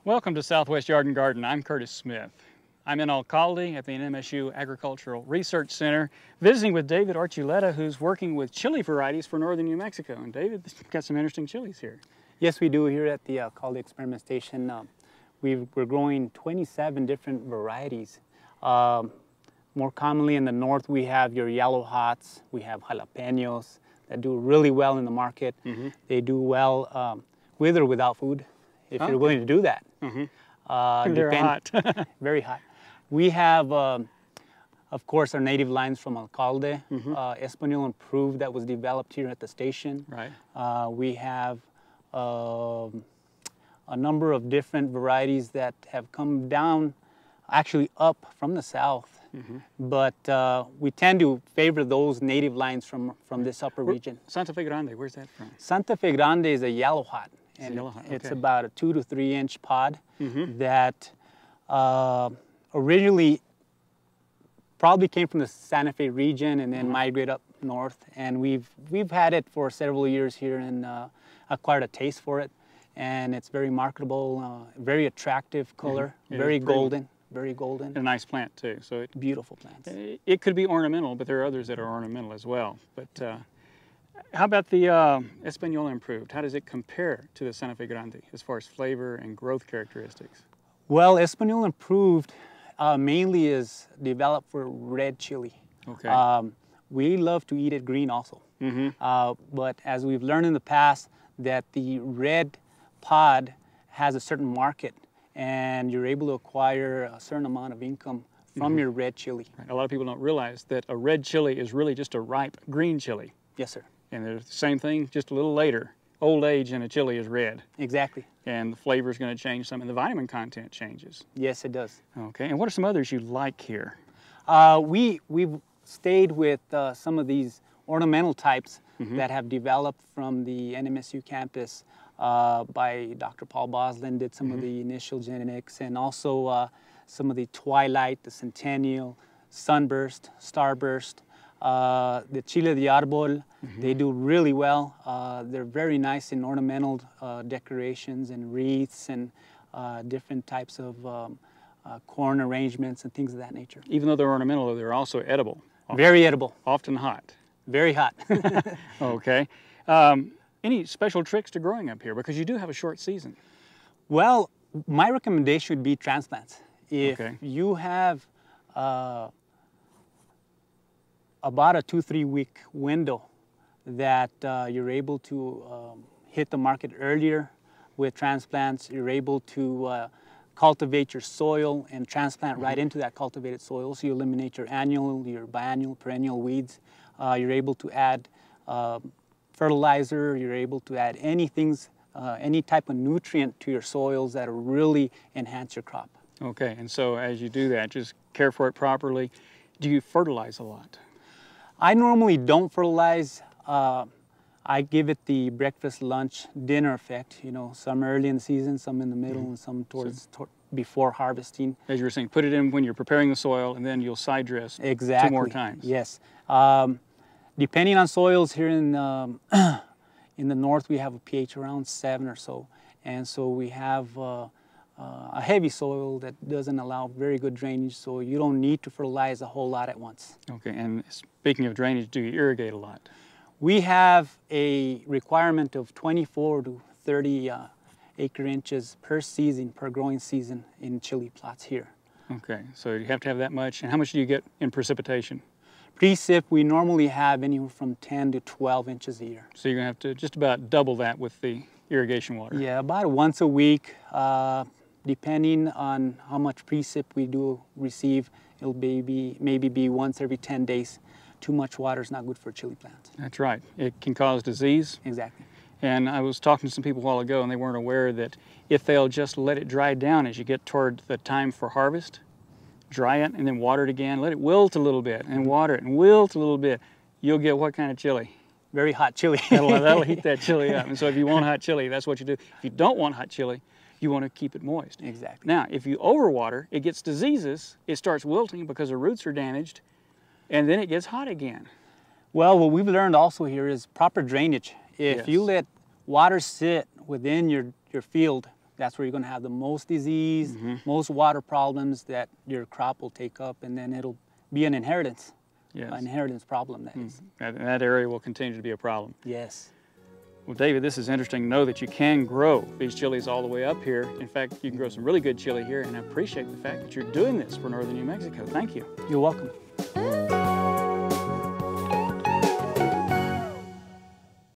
Welcome to Southwest Yard and Garden. I'm Curtis Smith. I'm in Alcalde at the NMSU Agricultural Research Center, visiting with David Archuleta, who's working with chili varieties for northern New Mexico. And David, you've got some interesting chilies here. Yes, we do here at the Alcalde Experiment Station. We're growing 27 different varieties. More commonly in the north, we have your yellow hots, we have jalapenos that do really well in the market. They do well with or without food, if you're willing to do that. They're hot. Very hot. We have, of course, our native lines from Alcalde, Española Improved that was developed here at the station. Right. We have a number of different varieties that have come down, actually up from the south. But we tend to favor those native lines from this upper region. Santa Fe Grande, where's that from? Santa Fe Grande is a yellow hot. And it's about a 2 to 3 inch pod that originally probably came from the Santa Fe region and then migrated up north. And we've had it for several years here and acquired a taste for it. And it's very marketable, very attractive color, very golden. Very golden. And a nice plant too. So beautiful plants. It could be ornamental, but there are others that are ornamental as well. But how about the Española Improved? How does it compare to the Santa Fe Grande as far as flavor and growth characteristics? Well, Española Improved mainly is developed for red chili. Okay. We love to eat it green also. But as we've learned in the past that the red pod has a certain market and you're able to acquire a certain amount of income from your red chili. Right. A lot of people don't realize that a red chili is really just a ripe green chili. Yes, sir. And they're the same thing, just a little later. Old age in a chili is red. Exactly. And the flavor is going to change some, and the vitamin content changes. Yes, it does. Okay, and what are some others you like here? We've stayed with some of these ornamental types that have developed from the NMSU campus by Dr. Paul Boslin, did some of the initial genetics, and also some of the Twilight, the Centennial, Sunburst, Starburst, the Chile de Arbol. They do really well. They're very nice in ornamental decorations and wreaths and different types of corn arrangements and things of that nature. Even though they're ornamental, they're also edible. Very edible. Often hot. Very hot. Okay. Any special tricks to growing up here? Because you do have a short season. Well, my recommendation would be transplants. If you have about a 2-3 week window that you're able to hit the market earlier with transplants, you're able to cultivate your soil and transplant right into that cultivated soil, so you eliminate your annual, your biannual, perennial weeds. You're able to add fertilizer, you're able to add any type of nutrient to your soils that will really enhance your crop. Okay, and so as you do that, just care for it properly. Do you fertilize a lot? I normally don't fertilize. I give it the breakfast, lunch, dinner effect. You know, some early in the season, some in the middle, and some before harvesting. As you were saying, put it in when you're preparing the soil, and then you'll side dress 2 more times. Yes. Depending on soils here in the north, we have a pH around 7 or so, and so we have a heavy soil that doesn't allow very good drainage, so you don't need to fertilize a whole lot at once. Okay, and speaking of drainage, do you irrigate a lot? We have a requirement of 24 to 30 acre inches per season, per growing season in chili plots here. Okay, so you have to have that much. And how much do you get in precipitation? Precip, we normally have anywhere from 10 to 12 inches a year. So you're going to have to just about double that with the irrigation water. Yeah, about once a week. Depending on how much precip we do receive, it'll maybe be once every 10 days. Too much water is not good for chili plants. That's right. It can cause disease. Exactly. And I was talking to some people a while ago, and they weren't aware that if they'll just let it dry down as you get toward the time for harvest, dry it and then water it again, let it wilt a little bit, and water it and wilt a little bit, you'll get what kind of chili? Very hot chili. that'll heat that chili up. And so if you want hot chili, that's what you do. If you don't want hot chili, you want to keep it moist. Exactly. Now, if you overwater, it gets diseases, it starts wilting because the roots are damaged, and then it gets hot again. Well, what we've learned also here is proper drainage. If you let water sit within your field That's where you're going to have the most disease, most water problems that your crop will take up, and then it'll be an inheritance. Yes. An inheritance problem, that is. That area will continue to be a problem. Yes. Well, David, this is interesting to know that you can grow these chilies all the way up here. In fact, you can grow some really good chili here, and I appreciate the fact that you're doing this for northern New Mexico. Thank you. You're welcome.